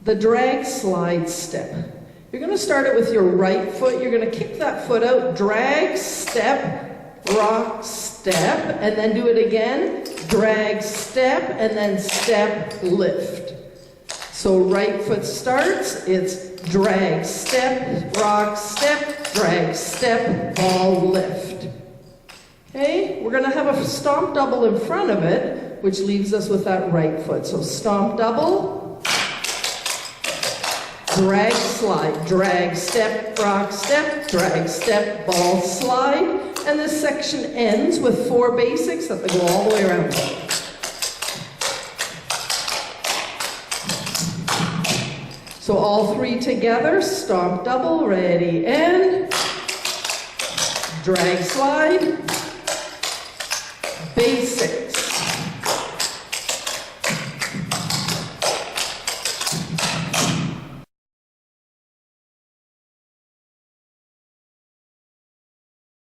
the drag slide step. You're going to start it with your right foot. You're going to kick that foot out, drag, step, rock, step, and then do it again. Drag, step, and then step, lift. So right foot starts, it's drag, step, rock, step, drag, step, ball, lift. Okay, we're going to have a stomp double in front of it, which leaves us with that right foot. So stomp double, drag, slide, drag, step, rock, step, drag, step, ball, slide. And this section ends with 4 basics that go all the way around. So all 3 together, stomp double, ready, and drag, slide, basics.